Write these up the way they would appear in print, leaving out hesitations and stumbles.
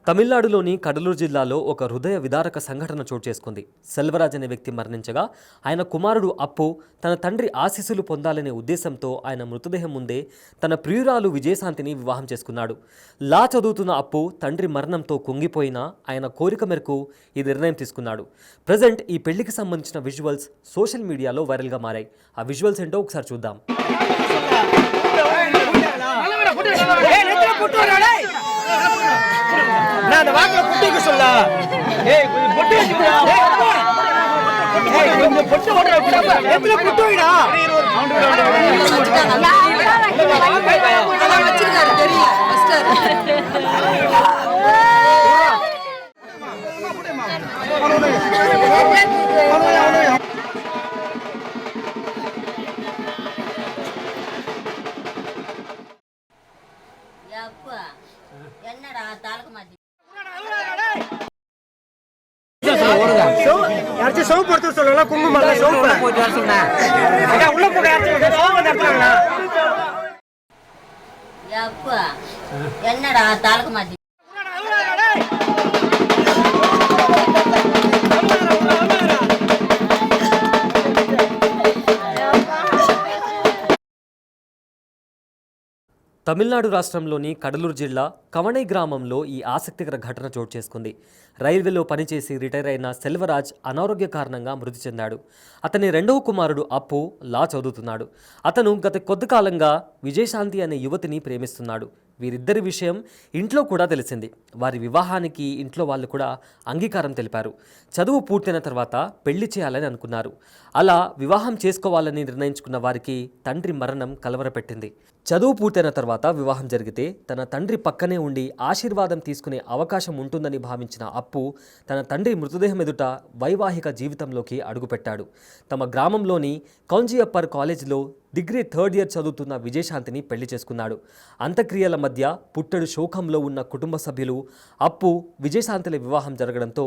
తమిళనాడులోని కడలూరు జిల్లాలో ఒక హృదయ విదారక సంఘటన చోటు చేసుకుంది. సెల్వరాజ్ అనే వ్యక్తి మరణించగా ఆయన కుమారుడు అప్పు తన తండ్రి ఆశీస్సులు పొందాలనే ఉద్దేశంతో ఆయన మృతదేహం ముందే తన ప్రియురాలు విజయశాంతిని వివాహం చేసుకున్నాడు. లా చదువుతున్న అప్పు తండ్రి మరణంతో కుంగిపోయినా ఆయన కోరిక మేరకు ఈ నిర్ణయం తీసుకున్నాడు. ప్రజెంట్ ఈ పెళ్లికి సంబంధించిన విజువల్స్ సోషల్ మీడియాలో వైరల్గా మారాయి. ఆ విజువల్స్ ఏంటో ఒకసారి చూద్దాం. நான் வாக்குல குட்டிக்கு சொல்ல ஏய் கொஞ்சம் பொட்டு வச்சுடா ஏய் கொஞ்சம் பொட்டு ஓடுறா எத்தனை பொட்டு வைடா அத வச்சிருக்காரு தெரியும் மாஸ்டர் யப்பா என்னடா தாலக்கு மாட்டி யாரச்சு சோப்பு போட்டு சொல்லல குங்குமல்ல சோப்பு போட்டு வர சொன்னா அட உள்ள போய் யாரச்சு சோப்பு தட்டறாங்களா யப்பா என்னடா தாலக்கு மாட்டி తమిళనాడు రాష్ట్రంలోని కడలూరు జిల్లా కవణై గ్రామంలో ఈ ఆసక్తికర ఘటన చోటు చేసుకుంది. రైల్వేలో పనిచేసి రిటైర్ అయిన సెల్వరాజ్ అనారోగ్య కారణంగా మృతి చెందాడు. అతని రెండవ కుమారుడు అప్పు లా చదువుతున్నాడు. అతను గత కొద్ది కాలంగా విజయశాంతి అనే యువతిని ప్రేమిస్తున్నాడు. వీరిద్దరి విషయం ఇంట్లో కూడా తెలిసింది. వారి వివాహానికి ఇంట్లో వాళ్ళు కూడా అంగీకారం తెలిపారు. చదువు పూర్తయిన తర్వాత పెళ్లి చేయాలని అనుకున్నారు. అలా వివాహం చేసుకోవాలని నిర్ణయించుకున్న వారికి తండ్రి మరణం కలవరపెట్టింది. చదువు పూర్తయిన తర్వాత వివాహం జరిగితే తన తండ్రి పక్కనే ఉండి ఆశీర్వాదం తీసుకునే అవకాశం ఉంటుందని భావించిన అప్పు తన తండ్రి మృతదేహం ఎదుట వైవాహిక జీవితంలోకి అడుగుపెట్టాడు. తమ గ్రామంలోని కౌంజియప్పర్ కాలేజీలో డిగ్రీ థర్డ్ ఇయర్ చదువుతున్న విజయశాంతిని పెళ్లి చేసుకున్నాడు. అంత్యక్రియల మధ్య పుట్టెడు శోకంలో ఉన్న కుటుంబ సభ్యులు అప్పు విజయశాంతిల వివాహం జరగడంతో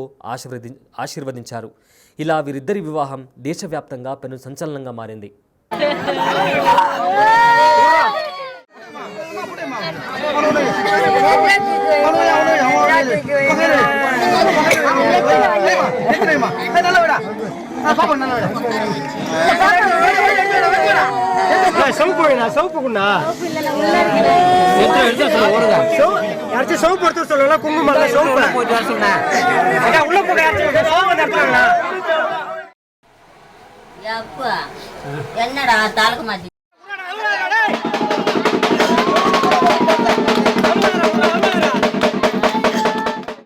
ఆశీర్వదించారు. ఇలా వీరిద్దరి వివాహం దేశవ్యాప్తంగా పెను సంచలనంగా మారింది. சோப்புக்குண்ணா யாரச்சு சோப்பு போட்டு சொல்லல குங்குமல்ல சோப்பு போட்டு வர சொன்னா அட உள்ள போய் யாரச்சு சோப்பு தட்டறாங்களா யப்பா என்னடா தாலக்கு மாட்டி